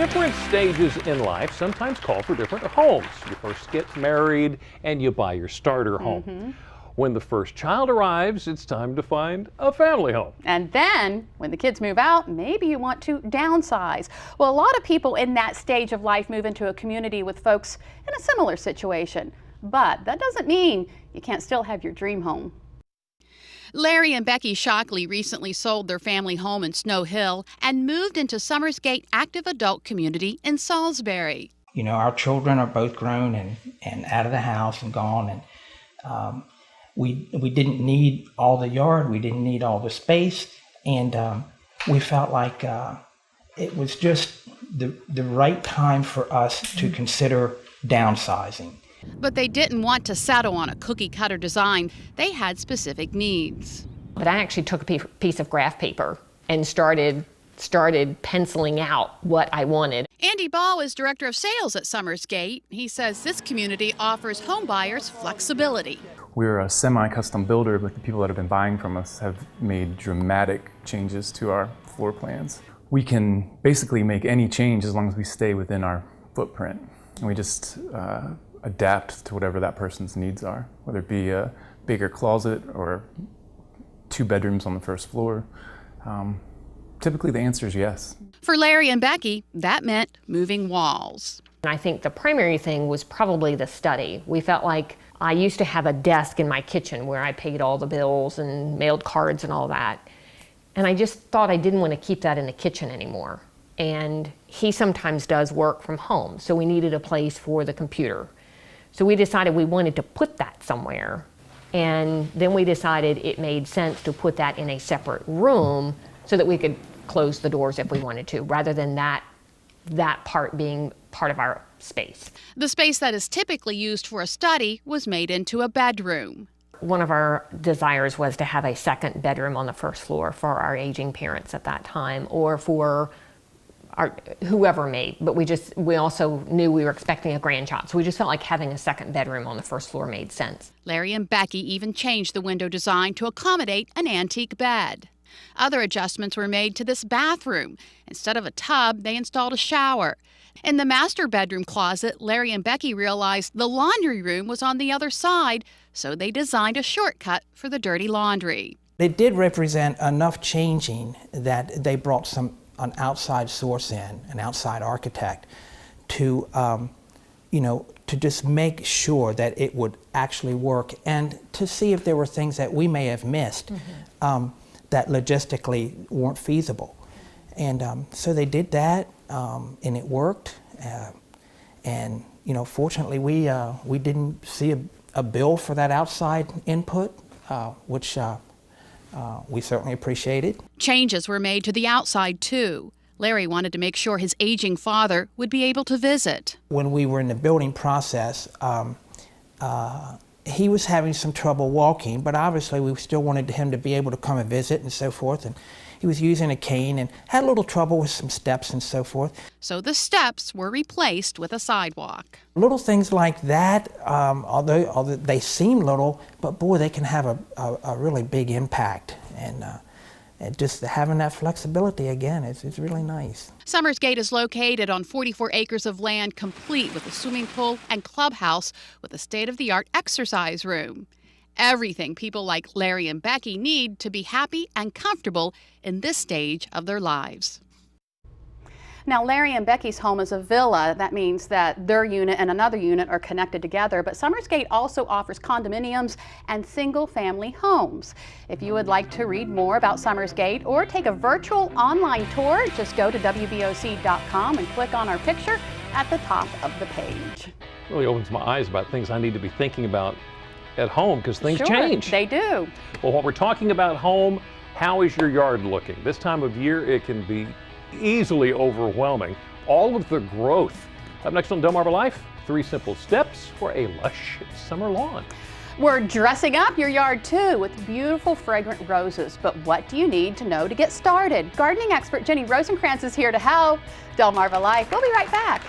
Different stages in life sometimes call for different homes. You first get married and you buy your starter home. When the first child arrives, it's time to find a family home. And then, when the kids move out, maybe you want to downsize. Well, a lot of people in that stage of life move into a community with folks in a similar situation. But that doesn't mean you can't still have your dream home. Larry and Becky Shockley recently sold their family home in Snow Hill and moved into SummerGate Active Adult Community in Salisbury. You know, our children are both grown and out of the house and gone, and we didn't need all the yard, we didn't need all the space, and we felt like it was just the right time for us to consider downsizing. But they didn't want to settle on a cookie-cutter design. They had specific needs. But I actually took a piece of graph paper and started penciling out what I wanted. Andy Ball is director of sales at SummerGate. He says this community offers home buyers flexibility. We're a semi-custom builder, but the people that have been buying from us have made dramatic changes to our floor plans. We can basically make any change as long as we stay within our footprint. And we just adapt to whatever that person's needs are, whether it be a bigger closet or 2 bedrooms on the first floor. Typically the answer is yes. For Larry and Becky, that meant moving walls. And I think the primary thing was probably the study. We felt like I used to have a desk in my kitchen where I paid all the bills and mailed cards and all that. And I just thought I didn't want to keep that in the kitchen anymore. And he sometimes does work from home, so we needed a place for the computer. So we decided we wanted to put that somewhere. And then we decided it made sense to put that in a separate room so that we could close the doors if we wanted to, rather than that part being part of our space. The space that is typically used for a study was made into a bedroom. One of our desires was to have a second bedroom on the first floor for our aging parents at that time, or for whoever may, but we also knew we were expecting a grandchild, so we just felt like having a second bedroom on the first floor made sense. Larry and Becky even changed the window design to accommodate an antique bed. Other adjustments were made to this bathroom. Instead of a tub, they installed a shower. In the master bedroom closet, Larry and Becky realized the laundry room was on the other side, so they designed a shortcut for the dirty laundry. It did represent enough changing that they brought an outside source in, an outside architect, to to just make sure that it would actually work, and to see if there were things that we may have missed that logistically weren't feasible. And so they did that, and it worked. And fortunately, we didn't see a bill for that outside input, which we certainly appreciated. Changes were made to the outside, too. Larry wanted to make sure his aging father would be able to visit. When we were in the building process, he was having some trouble walking, but obviously we still wanted him to be able to come and visit and so forth. And he was using a cane and had a little trouble with some steps and so forth. So the steps were replaced with a sidewalk. Little things like that, although they seem little, but boy, they can have a really big impact. And just having that flexibility again, it's really nice. SummerGate is located on 44 acres of land, complete with a swimming pool and clubhouse with a state-of-the-art exercise room. Everything people like Larry and Becky need to be happy and comfortable in this stage of their lives. Now, Larry and Becky's home is a villa. That means that their unit and another unit are connected together, but SummerGate also offers condominiums and single-family homes. If you would like to read more about SummerGate or take a virtual online tour, just go to WBOC.com and click on our picture at the top of the page. It really opens my eyes about things I need to be thinking about at home, because things change. They do. Well, while we're talking about home, how is your yard looking? This time of year, it can be easily overwhelming. All of the growth. Up next on Delmarva Life, 3 simple steps for a lush summer lawn. We're dressing up your yard too with beautiful fragrant roses. But what do you need to know to get started? Gardening expert Jenny Rosenkrantz is here to help. Delmarva Life. We'll be right back.